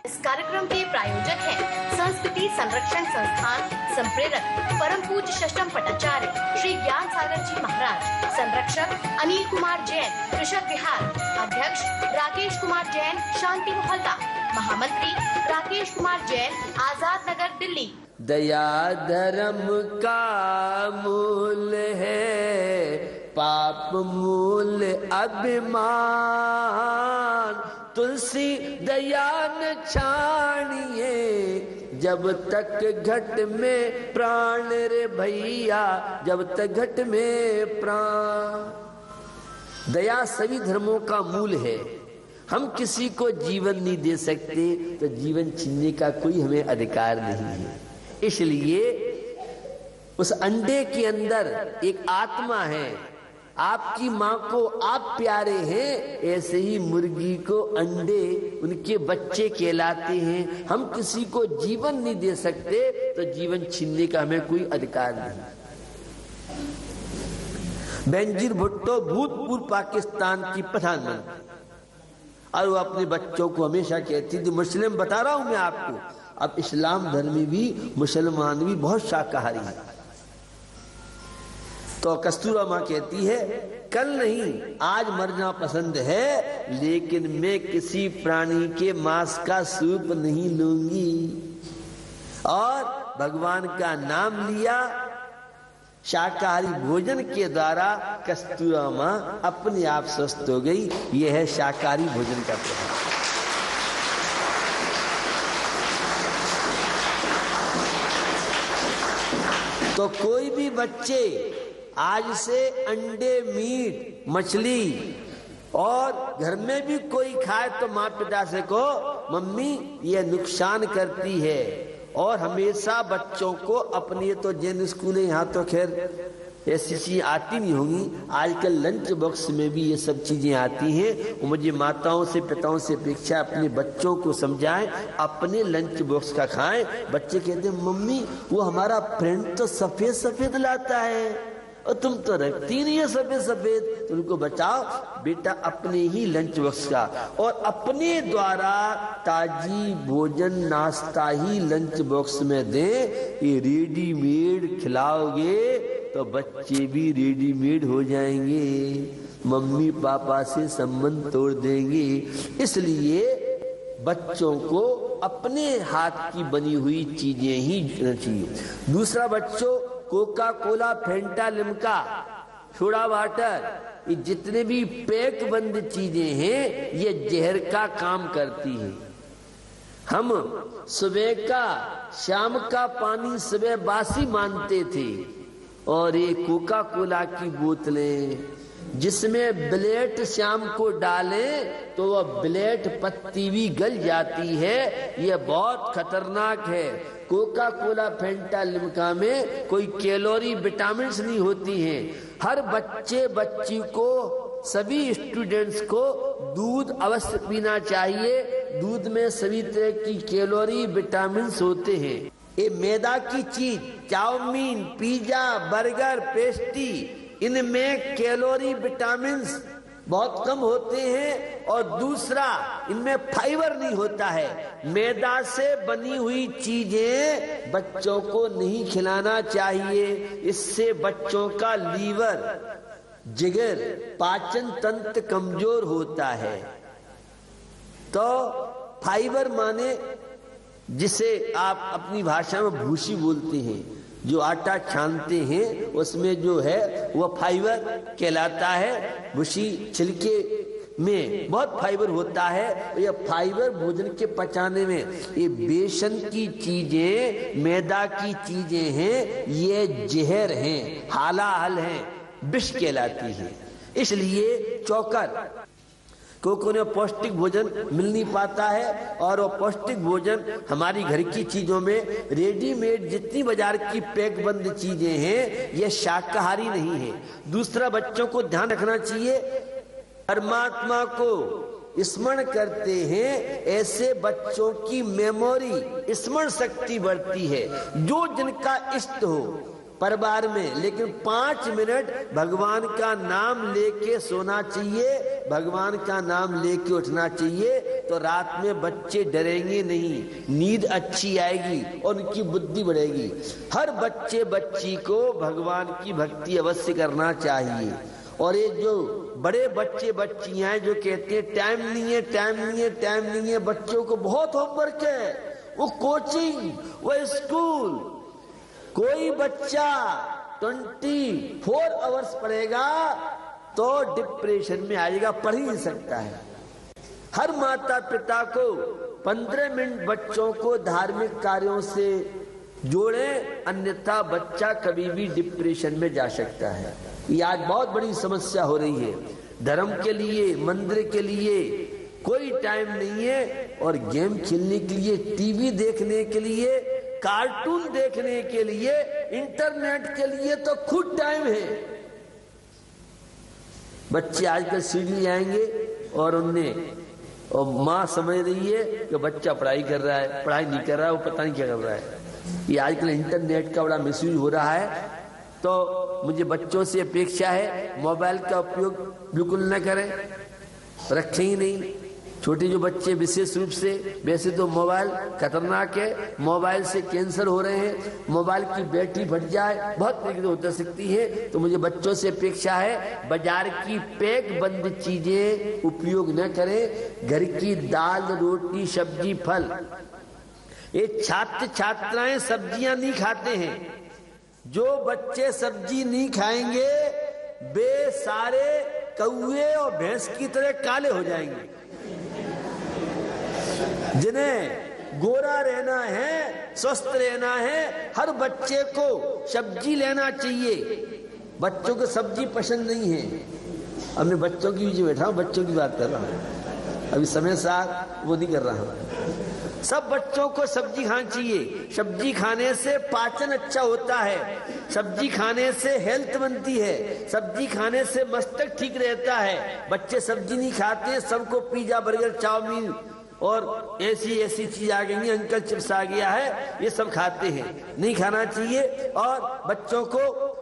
इस कार्यक्रम के प्रायोजक हैं संस्कृति संरक्षण संस्थान संप्रेरक परम पूज्य षष्ठम पटाचार्य श्री ज्ञान सागर जी महाराज, संरक्षक अनिल कुमार जैन, कृषक विहार, अध्यक्ष राकेश कुमार जैन, शांति मोहल्ला, महामंत्री राकेश कुमार जैन, आजाद नगर, दिल्ली। दया धर्म का मूल है, पाप मूल अभिमान, तुलसी दया न छानिए, जब तक घट में प्राण रे भैया, जब तक घट में प्राण। दया सभी धर्मों का मूल है। हम किसी को जीवन नहीं दे सकते तो जीवन छीनने का कोई हमें अधिकार नहीं है। इसलिए उस अंडे के अंदर एक आत्मा है। आपकी माँ को आप प्यारे हैं, ऐसे ही मुर्गी को अंडे उनके बच्चे कहलाते हैं। हम किसी को जीवन नहीं दे सकते तो जीवन छीनने का हमें कोई अधिकार नहीं। बेनजीर भुट्टो भूतपूर्व पाकिस्तान की प्रधानमंत्री, और वो अपने बच्चों को हमेशा कहती थी, मुस्लिम बता रहा हूं मैं आपको, अब इस्लाम धर्म में भी मुसलमान भी बहुत शाकाहारी है। तो कस्तूरा माँ कहती है, कल नहीं आज मरना पसंद है, लेकिन मैं किसी प्राणी के मांस का सूप नहीं लूंगी। और भगवान का नाम लिया। शाकाहारी भोजन के द्वारा कस्तूरा माँ अपने आप स्वस्थ हो गई। यह है शाकाहारी भोजन का प्रभाव। तो कोई भी बच्चे आज से अंडे, मीट, मछली और घर में भी कोई खाए तो माँ पिता से कहो, मम्मी ये नुकसान करती है। और हमेशा बच्चों को अपने, तो जैन स्कूल है यहाँ तो खैर ऐसी चीजें आती नहीं होंगी, आजकल लंच बॉक्स में भी ये सब चीजें आती हैं। और मुझे माताओं से पिताओं से अपेक्षा अपने बच्चों को समझाएं, अपने लंच बॉक्स का खाएं। बच्चे कहते हैं, मम्मी वो हमारा फ्रेंड तो सफेद सफेद लाता है और तुम तो रखती नहीं है सफेद सफेद। तो उनको बचाओ बेटा अपने ही लंच बॉक्स का, और अपने द्वारा ताजी भोजन नाश्ता ही लंच बॉक्स में दे। ये रेडीमेड खिलाओगे तो बच्चे भी रेडीमेड हो जाएंगे, मम्मी पापा से संबंध तोड़ देंगे। इसलिए बच्चों को अपने हाथ की बनी हुई चीजें ही देना चाहिए। दूसरा, बच्चों कोका कोला, फेंटा, लिम्का, सोडा वाटर, ये जितने भी पैक बंद चीजें हैं ये जहर का काम करती हैं। हम सुबह का शाम का पानी सुबह बासी मानते थे, और ये कोका कोला की बोतलें जिसमें ब्लेट शाम को डालें तो वह ब्लेट पत्ती भी गल जाती है। यह बहुत खतरनाक है। कोका कोला, फेंटा, लिम्का में कोई कैलोरी, विटामिन्स नहीं होती हैं। हर बच्चे बच्ची को, सभी स्टूडेंट्स को दूध अवश्य पीना चाहिए। दूध में सभी तरह की कैलोरी, विटामिन्स होते हैं। ये मैदा की चीज, चाउमीन, पिज्जा, बर्गर, पेस्ट्री, इनमें कैलोरी, विटामिन्स बहुत कम होते हैं। और दूसरा, इनमें फाइबर नहीं होता है। मैदा से बनी हुई चीजें बच्चों को नहीं खिलाना चाहिए। इससे बच्चों का लीवर, जिगर, पाचन तंत्र कमजोर होता है। तो फाइबर माने जिसे आप अपनी भाषा में भूसी बोलते हैं, जो आटा छानते हैं उसमें जो है वह फाइबर कहलाता है। भूसी छिलके में बहुत फाइबर होता है। यह फाइबर भोजन के पचाने में, ये बेसन की चीजें, मैदा की चीजें हैं, ये जहर हैं, हालाहल हैं, विष कहलाती है। इसलिए चौकर क्योंकि उन्हें पौष्टिक भोजन मिल नहीं पाता है। और वो पौष्टिक भोजन हमारी घर की चीजों में, रेडीमेड जितनी बाजार की पैक बंद चीजें हैं ये शाकाहारी नहीं है। दूसरा, बच्चों को ध्यान रखना चाहिए, परमात्मा को स्मरण करते हैं, ऐसे बच्चों की मेमोरी, स्मरण शक्ति बढ़ती है। जो जिनका इष्ट हो परिवार में, लेकिन 5 मिनट भगवान का नाम लेके सोना चाहिए। भगवान का नाम लेके उठना चाहिए, तो रात में बच्चे डरेंगे नहीं, नींद अच्छी आएगी और उनकी बुद्धि बढ़ेगी। हर बच्चे बच्ची को भगवान की भक्ति अवश्य करना चाहिए। और ये जो बड़े बच्चे बच्चियां हैं जो कहते हैं टाइम नहीं है, टाइम नहीं है, टाइम नहीं है, बच्चों को बहुत होमवर्क है, वो कोचिंग, वो स्कूल। कोई बच्चा 24 आवर्स पढ़ेगा तो डिप्रेशन में आएगा, पढ़ ही नहीं सकता है। हर माता पिता को 15 मिनट बच्चों को धार्मिक कार्यों से जोड़ें, अन्यथा बच्चा कभी भी डिप्रेशन में जा सकता है। ये आज बहुत बड़ी समस्या हो रही है। धर्म के लिए, मंदिर के लिए कोई टाइम नहीं है, और गेम खेलने के लिए, टीवी देखने के लिए, कार्टून देखने के लिए, इंटरनेट के लिए तो खुद टाइम है। बच्चे आजकल सीढ़ी आएंगे और और माँ समझ रही है कि बच्चा पढ़ाई कर रहा है, पढ़ाई नहीं कर रहा है, वो पता नहीं क्या कर रहा है। ये आजकल इंटरनेट का बड़ा मिसयूज हो रहा है। तो मुझे बच्चों से अपेक्षा है मोबाइल का उपयोग बिल्कुल न करें, रखें ही नहीं। छोटे जो बच्चे विशेष रूप से, वैसे तो मोबाइल खतरनाक है, मोबाइल से कैंसर हो रहे हैं, मोबाइल की बैटरी फट जाए, बहुत तरीके हो सकती है। तो मुझे बच्चों से अपेक्षा है बाजार की पैक बंद चीजें उपयोग न करें, घर की दाल रोटी सब्जी फल। ये छात्र छात्राएं सब्जियां नहीं खाते हैं। जो बच्चे सब्जी नहीं खाएंगे वे सारे कौवे और भैंस की तरह काले हो जाएंगे। जिन्हें गोरा रहना है, स्वस्थ रहना है, हर बच्चे को सब्जी लेना चाहिए। बच्चों को सब्जी पसंद नहीं है। अब मैं बच्चों की बीच में बैठा हूं, बच्चों की बात कर रहा हूं, अभी समय साथ वो नहीं कर रहा हूं। सब बच्चों को सब्जी खानी चाहिए। सब्जी खाने से पाचन अच्छा होता है, सब्जी खाने से हेल्थ बनती है, सब्जी खाने से मस्तक ठीक रहता है। बच्चे सब्जी नहीं खाते, सबको पिज्जा बर्गर चाउमीन और ऐसी चीज आ गई, अंकल चिप्स आ गया है, ये सब खाते हैं। नहीं खाना चाहिए। और बच्चों को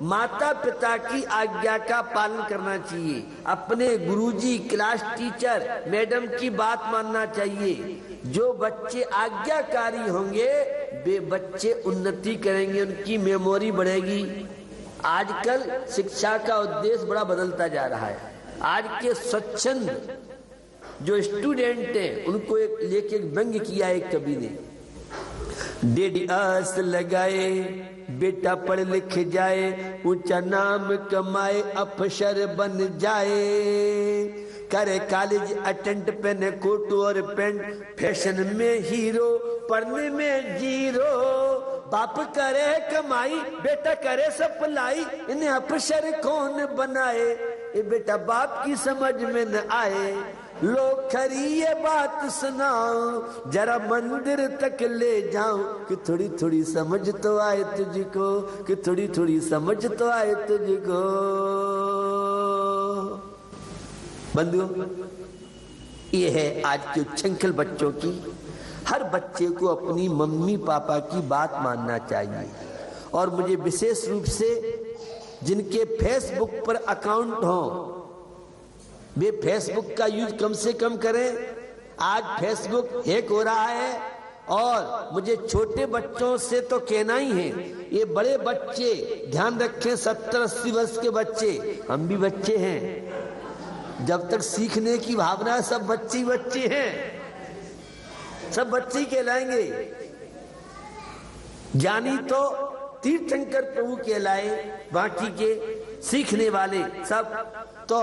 माता पिता की आज्ञा का पालन करना चाहिए। अपने गुरुजी, क्लास टीचर, मैडम की बात मानना चाहिए। जो बच्चे आज्ञाकारी होंगे वे बच्चे उन्नति करेंगे, उनकी मेमोरी बढ़ेगी। आजकल शिक्षा का उद्देश्य बड़ा बदलता जा रहा है। आज के स्वच्छंद जो स्टूडेंट हैं उनको एक लेके व्यंग्य किया एक कवि ने। डेढ़ आस लगाए बेटा पढ़ लिख जाए, ऊंचा नाम कमाए अफसर बन जाए, करे कॉलेज अटेंड पहने कोट और पैंट, फैशन में हीरो पढ़ने में जीरो, बाप करे कमाई बेटा करे सप्लाई, इन्हें अफसर कौन बनाए, ये बेटा बाप की समझ में न आए। लोग खरी ये बात सुनाओ, जरा मंदिर तक ले जाओ, कि थोड़ी थोड़ी समझ तो आए तुझको, कि थोड़ी थोड़ी समझ तो आए तुझको। बंधुओं, ये है आज के उच्छृंखल बच्चों की। हर बच्चे को अपनी मम्मी पापा की बात मानना चाहिए। और मुझे विशेष रूप से जिनके फेसबुक पर अकाउंट हो वे फेसबुक का यूज कम से कम करें। आज फेसबुक हैक हो रहा है। और मुझे छोटे बच्चों से तो कहना ही है, ये बड़े बच्चे ध्यान रखें, 70-80 वर्ष के बच्चे, हम भी बच्चे हैं। जब तक सीखने की भावना है सब बच्चे बच्चे हैं, सब बच्चे कहलाएंगे। ज्ञानी तो तीर्थंकर प्रभु कहलाए, बाकी के सीखने वाले सब। तो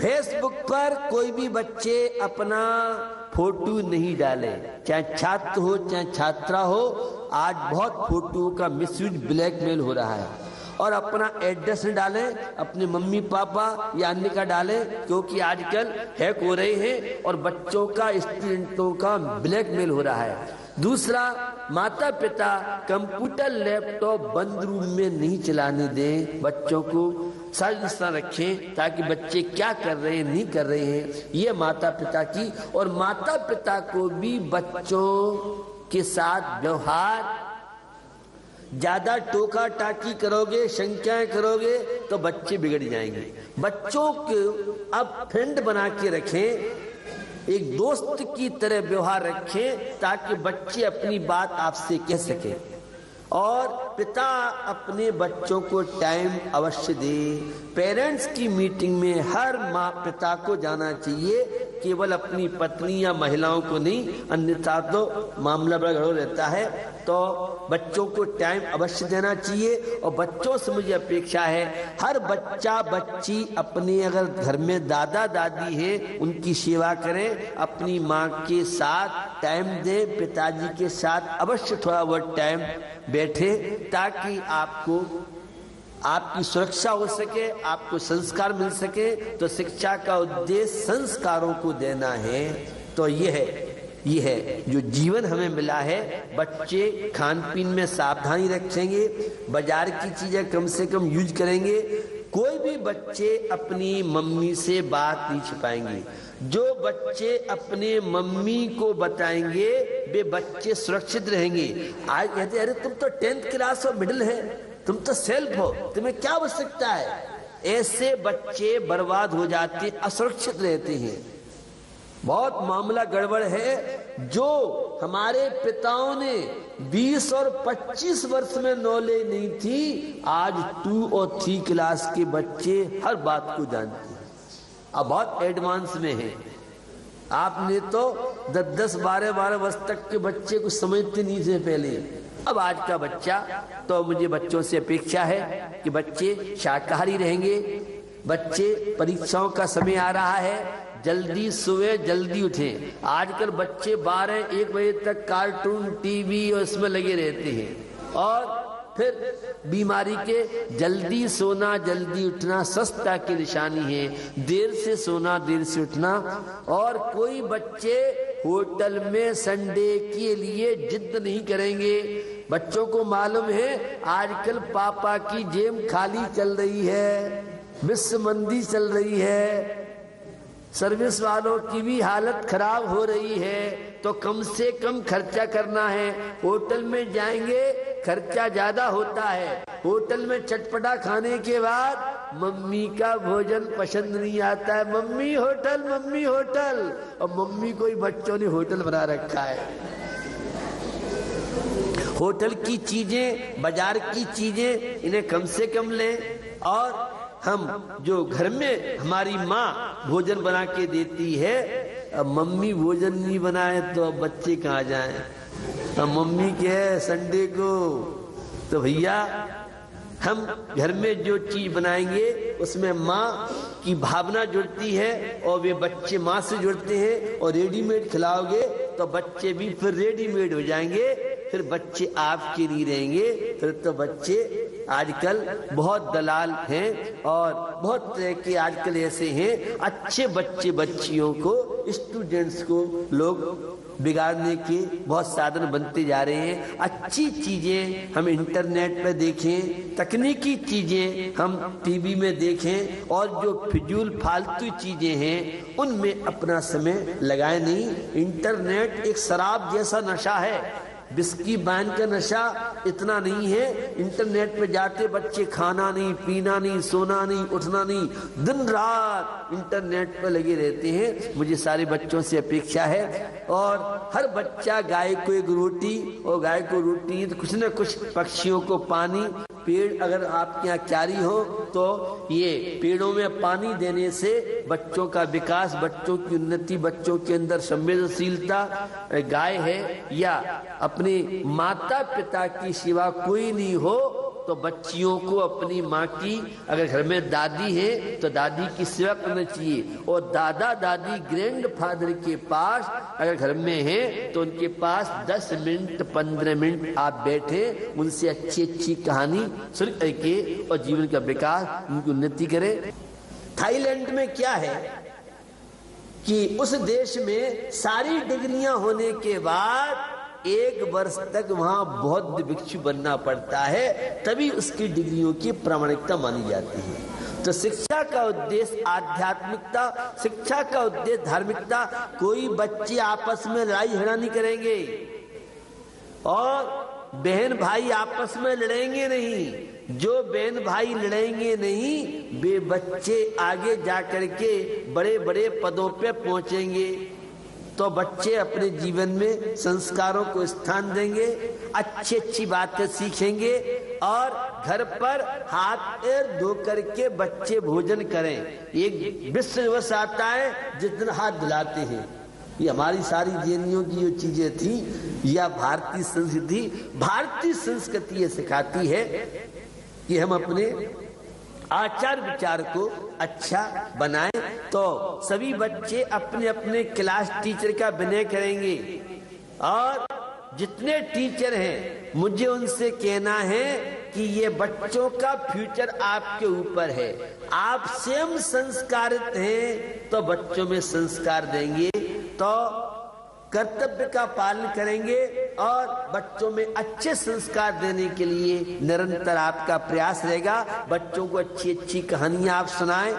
फेसबुक पर कोई भी बच्चे अपना फोटो नहीं डाले, चाहे छात्र हो चाहे छात्रा हो। आज बहुत फोटो का मिसयूज, ब्लैकमेल हो रहा है। और अपना एड्रेस न डालें, अपने मम्मी पापा या अन्य का डालें, क्योंकि आजकल हैक हो रहे हैं और बच्चों का, स्टूडेंटों का ब्लैकमेल हो रहा है। दूसरा, माता पिता कंप्यूटर लैपटॉप बंद रूम में नहीं चलाने दें, बच्चों को सावधान रखें ताकि बच्चे क्या कर रहे हैं नहीं कर रहे हैं, ये माता पिता की। और माता पिता को भी बच्चों के साथ व्यवहार ज्यादा टोका टाकी करोगे, शंकाएं करोगे तो बच्चे बिगड़ जाएंगे। बच्चों को अब फ्रेंड बना के रखें, एक दोस्त की तरह व्यवहार रखें ताकि बच्चे अपनी बात आपसे कह सके। और पिता अपने बच्चों को टाइम अवश्य दे। पेरेंट्स की मीटिंग में हर माँ पिता को जाना चाहिए, केवल अपनी पत्नी या महिलाओं को नहीं, अन्यथा तो मामला बड़ा गड़बड़ रहता है। तो बच्चों को टाइम अवश्य देना चाहिए। और बच्चों से मुझे अपेक्षा है हर बच्चा बच्ची अपने अगर घर में दादा दादी है उनकी सेवा करें, अपनी माँ के साथ टाइम दे, पिताजी के साथ अवश्य थोड़ा बहुत टाइम बैठे ताकि आपको आपकी सुरक्षा हो सके, आपको संस्कार मिल सके। तो शिक्षा का उद्देश्य संस्कारों को देना है। तो ये है जो जीवन हमें मिला है। बच्चे खान पीन में सावधानी रखेंगे, बाजार की चीजें कम से कम यूज करेंगे। कोई भी बच्चे अपनी मम्मी से बात नहीं छिपाएंगे। जो बच्चे अपने मम्मी को बताएंगे वे बच्चे सुरक्षित रहेंगे। आज कहते अरे तुम तो 10th क्लास और मिडिल है, तुम तो सेल्फ हो, तुम्हें क्या आवश्यकता है। ऐसे बच्चे बर्बाद हो जाते, असुरक्षित रहते हैं। बहुत मामला गड़बड़ है। जो हमारे पिताओं ने 20 और 25 वर्ष में नॉलेज नहीं थी, आज 2 और 3 क्लास के बच्चे हर बात को जानते हैं। अब बहुत एडवांस में है। आपने तो 10-10, 12-12 वर्ष तक के बच्चे को समझते नहीं थे पहले। अब आज का बच्चा, तो मुझे बच्चों से अपेक्षा है कि बच्चे शाकाहारी रहेंगे। बच्चे, परीक्षाओं का समय आ रहा है, जल्दी सोए जल्दी उठें। आजकल बच्चे 12-1 बजे तक कार्टून, टीवी और इसमें लगे रहते हैं। और फिर बीमारी के जल्दी सोना जल्दी उठना सस्ता की निशानी है। देर से सोना देर से उठना। और कोई बच्चे होटल में संडे के लिए जिद नहीं करेंगे। बच्चों को मालूम है आजकल पापा की जेब खाली चल रही है, विश्व मंदी चल रही है, सर्विस वालों की भी हालत खराब हो रही है, तो कम से कम खर्चा करना है। होटल में जाएंगे खर्चा ज्यादा होता है। होटल में चटपटा खाने के बाद मम्मी का भोजन पसंद नहीं आता है, मम्मी होटल, मम्मी होटल। और मम्मी को ही बच्चों ने होटल बना रखा है। होटल की चीजें, बाजार की चीजें इन्हें कम से कम लें। और हम जो घर में हमारी माँ भोजन बना के देती है, अब मम्मी भोजन नहीं बनाए तो अब बच्चे कहाँ जाएं। अब मम्मी के है संडे को, तो भैया हम घर में जो चीज बनाएंगे उसमें माँ की भावना जुड़ती है और वे बच्चे माँ से जुड़ते हैं। और रेडीमेड खिलाओगे तो बच्चे भी फिर रेडीमेड हो जाएंगे, फिर बच्चे आपके नहीं रहेंगे। फिर तो बच्चे आजकल बहुत दलाल हैं और बहुत तरह के आजकल ऐसे हैं। अच्छे बच्चे बच्चियों को, स्टूडेंट्स को लोग बिगाड़ने के बहुत साधन बनते जा रहे हैं। अच्छी चीजें हम इंटरनेट पे देखें, तकनीकी चीजें हम टीवी में देखें, और जो फिजूल फालतू चीजें हैं उनमें अपना समय लगाए नहीं। इंटरनेट एक शराब जैसा नशा है, बिस्की बाइन का नशा इतना नहीं है। इंटरनेट पे जाते बच्चे खाना नहीं, पीना नहीं, सोना नहीं, उठना नहीं, दिन रात इंटरनेट पे लगे रहते हैं। मुझे सारे बच्चों से अपेक्षा है, और हर बच्चा गाय को एक रोटी, और गाय को रोटी तो कुछ न कुछ, पक्षियों को पानी। पेड़ अगर आपके यहाँ क्यारी हो तो ये पेड़ों में पानी देने से बच्चों का विकास, बच्चों की उन्नति, बच्चों के अंदर संवेदनशीलता। गाय है या अपने माता पिता की सिवा कोई नहीं हो तो बच्चियों को अपनी माँ की, अगर घर में दादी है तो दादी की सेवा करना चाहिए। और दादा दादी ग्रैंड फादर के पास अगर घर में है तो उनके पास 10 मिनट 15 मिनट आप बैठे, उनसे अच्छी अच्छी कहानी सुन करके और जीवन का विकास, उनकी उन्नति करें। थाईलैंड में क्या है कि उस देश में सारी डिग्रियां होने के बाद 1 वर्ष तक वहां बौद्ध भिक्षु बनना पड़ता है, तभी उसकी डिग्रियों की प्रामाणिकता मानी जाती है। तो शिक्षा का उद्देश्य आध्यात्मिकता, शिक्षा का उद्देश्य धार्मिकता। कोई बच्चे आपस में लड़ाई झगड़ा नहीं करेंगे, और बहन भाई आपस में लड़ेंगे नहीं। जो बहन भाई लड़ेंगे नहीं, वे बच्चे आगे जाकर के बड़े बड़े पदों पे पहुंचेंगे। तो बच्चे अपने जीवन में संस्कारों को स्थान देंगे, अच्छी अच्छी बातें सीखेंगे और घर पर हाथ पैर धो करके बच्चे भोजन करें। एक विश्व दिवस आता है जिस दिन हाथ धुलाते हैं। ये हमारी सारी जैनियों की जो चीजें थी या भारतीय संस्कृति ये सिखाती है कि हम अपने आचार विचार को अच्छा बनाएं। तो सभी बच्चे अपने अपने क्लास टीचर का विनय करेंगे और जितने टीचर हैं मुझे उनसे कहना है कि ये बच्चों का फ्यूचर आपके ऊपर है। आप स्वयं संस्कारित हैं तो बच्चों में संस्कार देंगे, तो कर्तव्य का पालन करेंगे और बच्चों में अच्छे संस्कार देने के लिए निरंतर आपका प्रयास रहेगा। बच्चों को अच्छी अच्छी कहानियां आप सुनाएं,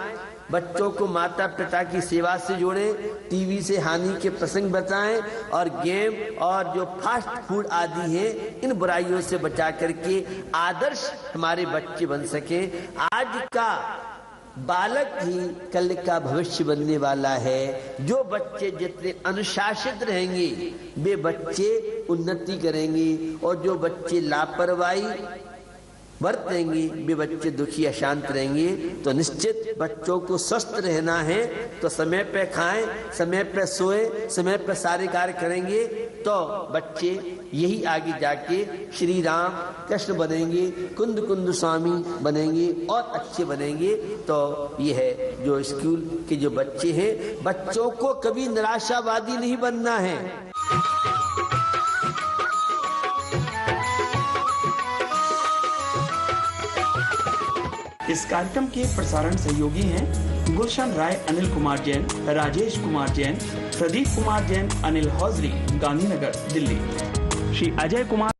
बच्चों को माता पिता की सेवा से जोड़ें, टीवी से हानि के प्रसंग बताएं और गेम और जो फास्ट फूड आदि हैं इन बुराइयों से बचा करके आदर्श हमारे बच्चे बन सके। आज का बालक ही कल का भविष्य बनने वाला है। जो बच्चे जितने अनुशासित रहेंगे वे बच्चे उन्नति करेंगे और जो बच्चे लापरवाही बरतेंगे वे बच्चे दुखी अशांत रहेंगे। तो निश्चित बच्चों को स्वस्थ रहना है तो समय पे खाएं, समय पे सोए, समय पे सारे कार्य करेंगे तो बच्चे यही आगे जाके श्री राम कृष्ण बनेंगे, कुंद कुंद स्वामी बनेंगे और अच्छे बनेंगे। तो ये है जो स्कूल के जो बच्चे हैं, बच्चों को कभी निराशावादी नहीं बनना है। इस कार्यक्रम के प्रसारण सहयोगी हैं गुलशन राय, अनिल कुमार जैन, राजेश कुमार जैन, प्रदीप कुमार जैन, अनिल हौजरी, गांधीनगर, दिल्ली। श्री अजय कुमार